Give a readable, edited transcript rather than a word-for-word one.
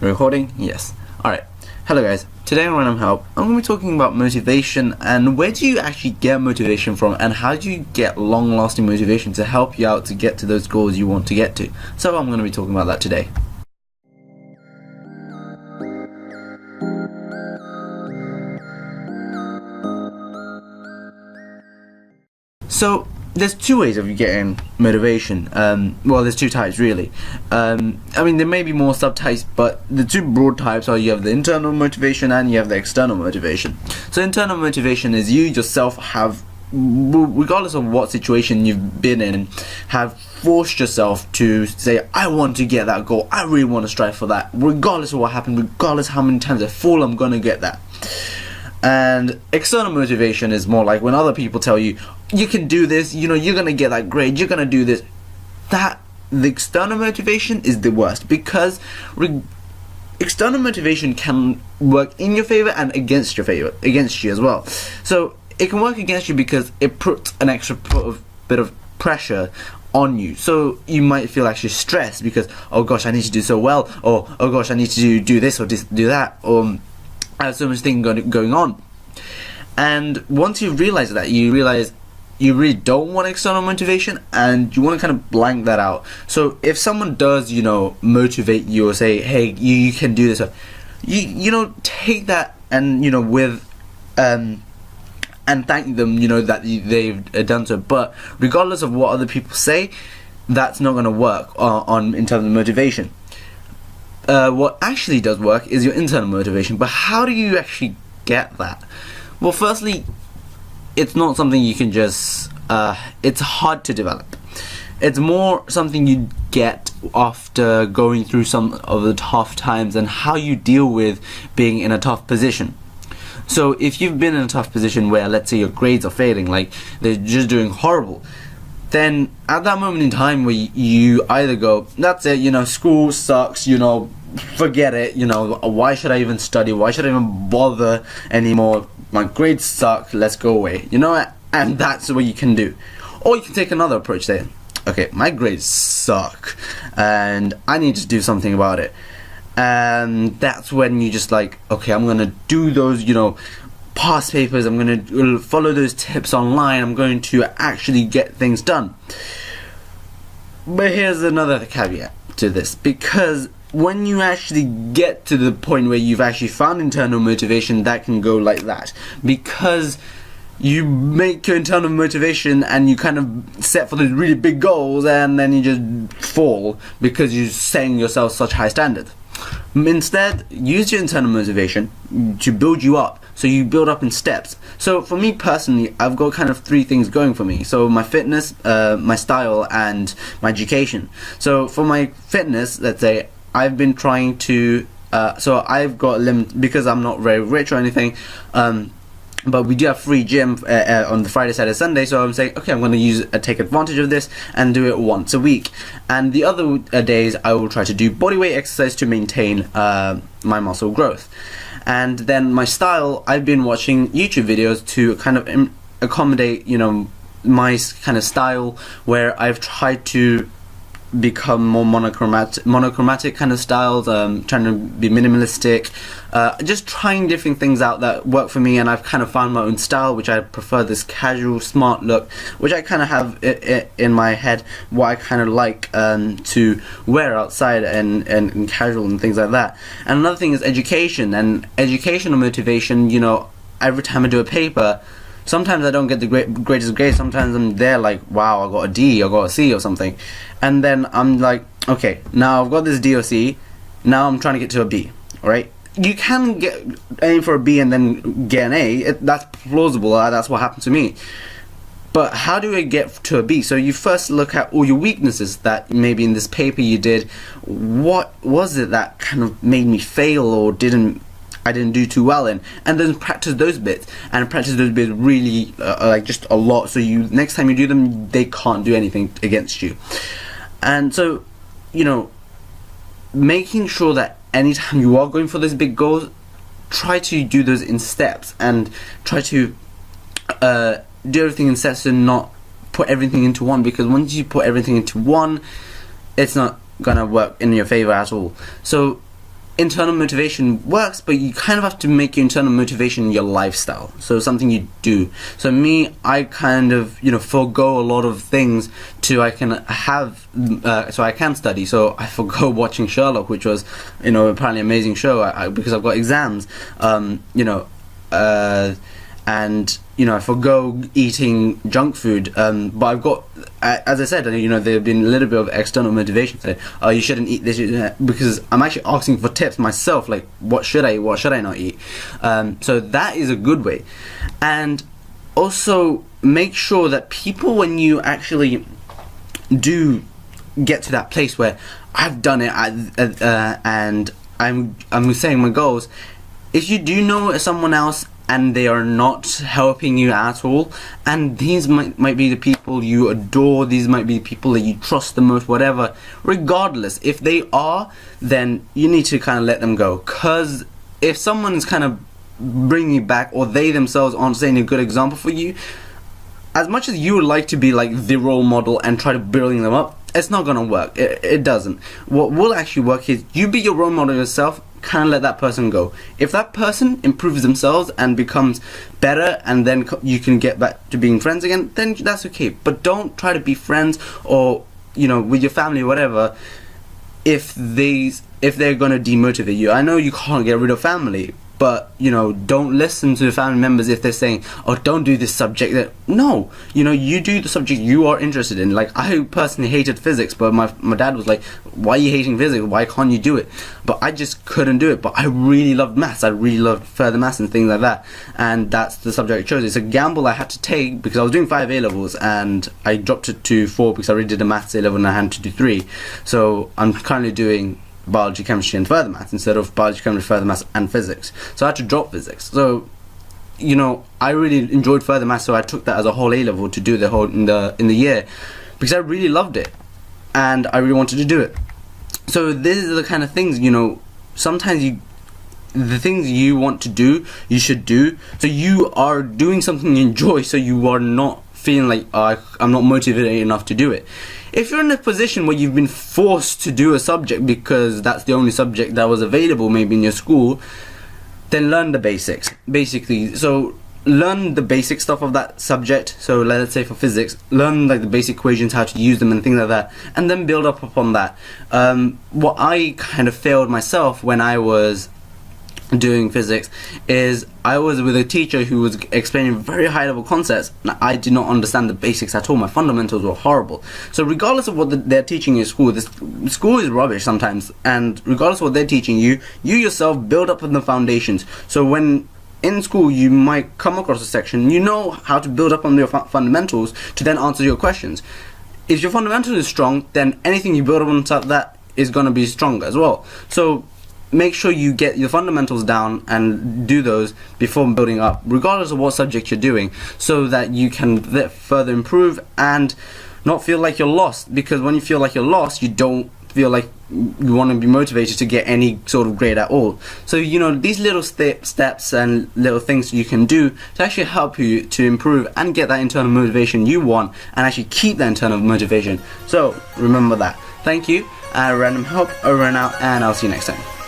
Recording? Yes. Alright. Hello guys. Today on Random Help, I'm going to be talking about motivation and where do you actually get motivation from and how do you get long-lasting motivation to help you out to get to those goals you want to get to. So I'm going to be talking about that today. So there's two ways of getting motivation. Well, there's two types really. I mean, there may be more subtypes, but the two broad types are you have the internal motivation and you have the external motivation. So internal motivation is you yourself have, regardless of what situation you've been in, have forced yourself to say, I want to get that goal, I really want to strive for that, regardless of what happened, regardless how many times I fall, I'm gonna get that. And external motivation is more like when other people tell you, you can do this, you know, you're gonna get that grade, you're gonna do this. That the external motivation is the worst, because external motivation can work in your favor and against you as well. So it can work against you because it puts an extra bit of pressure on you. So you might feel actually stressed because, oh gosh, I need to do so well, or oh gosh, I need to do this or do that, or I have so much thing going on. And once you realize that, you realize you really don't want external motivation and you want to kind of blank that out. So if someone does, you know, motivate you or say, hey, you can do this, you know, take that and, you know, with and thank them, you know, that they've done so. But regardless of what other people say, that's not going to work in terms of motivation. What actually does work is your internal motivation. But how do you actually get that? Well, firstly, it's not something you can just, it's hard to develop. It's more something you get after going through some of the tough times and how you deal with being in a tough position. So if you've been in a tough position where, let's say, your grades are failing, like they're just doing horrible, then at that moment in time where you either go, that's it, you know, school sucks, you know, forget it, you know, why should I even study, why should I even bother anymore, my grades suck, let's go away, you know, and that's what you can do. Or you can take another approach saying, okay, my grades suck and I need to do something about it. And that's when you just like, okay, I'm gonna do those, you know, past papers, I'm going to follow those tips online, I'm going to actually get things done. But here's another caveat to this, because when you actually get to the point where you've actually found internal motivation, that can go like that, because you make your internal motivation and you kind of set for those really big goals and then you just fall because you're setting yourself such high standards. Instead, use your internal motivation to build you up. So you build up in steps. So for me personally, I've got kind of three things going for me. So my fitness, my style, and my education. So for my fitness, let's say, I've been trying to, so I've got limit, because I'm not very rich or anything, but we do have free gym on the Friday, Saturday, Sunday, so I'm saying, okay, I'm going to take advantage of this and do it once a week. And the other days, I will try to do bodyweight exercise to maintain my muscle growth. And then my style, I've been watching YouTube videos to kind of accommodate, you know, my kind of style, where I've tried to become more monochromatic kind of styles, trying to be minimalistic, just trying different things out that work for me, and I've kind of found my own style, which I prefer, this casual, smart look, which I kind of have in my head, what I kind of like to wear outside and casual and things like that. And another thing is education and educational motivation. You know, every time I do a paper, sometimes I don't get the greatest grade. Sometimes I'm there like, wow, I got a D, I got a C or something. And then I'm like, okay, now I've got this D or C, now I'm trying to get to a B, alright? You can aim for a B and then get an A. That's plausible, that's what happened to me. But how do I get to a B? So you first look at all your weaknesses that maybe in this paper you did. What was it that kind of made me fail or I didn't do too well in, and then practice those bits, and practice those bits really like just a lot, so you next time you do them, they can't do anything against you. And so, you know, making sure that anytime you are going for those big goals, try to do those in steps and try to do everything in steps and not put everything into one, because once you put everything into one, it's not gonna work in your favor at all. So internal motivation works, but you kind of have to make your internal motivation your lifestyle. So something you do. So me, I kind of, forego a lot of things so I can study. So I forgo watching Sherlock, which was, apparently an amazing show, because I've got exams, and I forgo eating junk food, but I've got, as I said, there's been a little bit of external motivation. So, you shouldn't eat this, because I'm actually asking for tips myself, like what should I eat, what should I not eat. So that is a good way. And also make sure that people, when you actually do get to that place where I've done it, and I'm saying my goals, if you do know someone else and they are not helping you at all, and these might be the people you adore, these might be the people that you trust the most, whatever, regardless, if they are, then you need to kind of let them go. Because if someone's kind of bringing you back, or they themselves aren't setting a good example for you, as much as you would like to be like the role model and try to building them up, it's not gonna work. It doesn't. What will actually work is you be your role model yourself, kind of let that person go. If that person improves themselves and becomes better, and then you can get back to being friends again, then that's okay. But don't try to be friends, or with your family or whatever, if they're gonna demotivate you. I know you can't get rid of family, but don't listen to the family members if they're saying, oh, don't do this subject. No, you do the subject you are interested in. Like, I personally hated physics, but my dad was like, why are you hating physics, why can't you do it? But I just couldn't do it. But I really loved maths, I really loved further maths and things like that, and that's the subject I chose. It's a gamble I had to take, because I was doing 5 A-levels and I dropped it to 4 because I already did a maths A-level and I had to do 3. So I'm currently doing biology, chemistry and further maths instead of biology, chemistry, further maths and physics. So I had to drop physics. So I really enjoyed further maths, so I took that as a whole A-level to do the whole in the year, because I really loved it and I really wanted to do it. So this is the kind of things, sometimes the things you want to do, you should do. So you are doing something you enjoy, so you are not feeling like, I'm not motivated enough to do it. If you're in a position where you've been forced to do a subject because that's the only subject that was available maybe in your school, then learn the basics, basically. So learn the basic stuff of that subject. So let's say for physics, learn like the basic equations, how to use them and things like that, and then build up upon that. What I kind of failed myself when I was doing physics is I was with a teacher who was explaining very high level concepts, and I did not understand the basics at all. My fundamentals were horrible. So regardless of what they're teaching in school, this school is rubbish sometimes, and regardless of what they're teaching you, you yourself build up on the foundations. So when in school you might come across a section, you know how to build up on your fundamentals to then answer your questions. If your fundamentals is strong, then anything you build up on top of that is going to be stronger as well. So make sure you get your fundamentals down and do those before building up, regardless of what subject you're doing, so that you can further improve and not feel like you're lost. Because when you feel like you're lost, you don't feel like you want to be motivated to get any sort of grade at all. So these little steps and little things you can do to actually help you to improve and get that internal motivation you want, and actually keep that internal motivation. So remember that. Thank you. Random Help over and out, and I'll see you next time.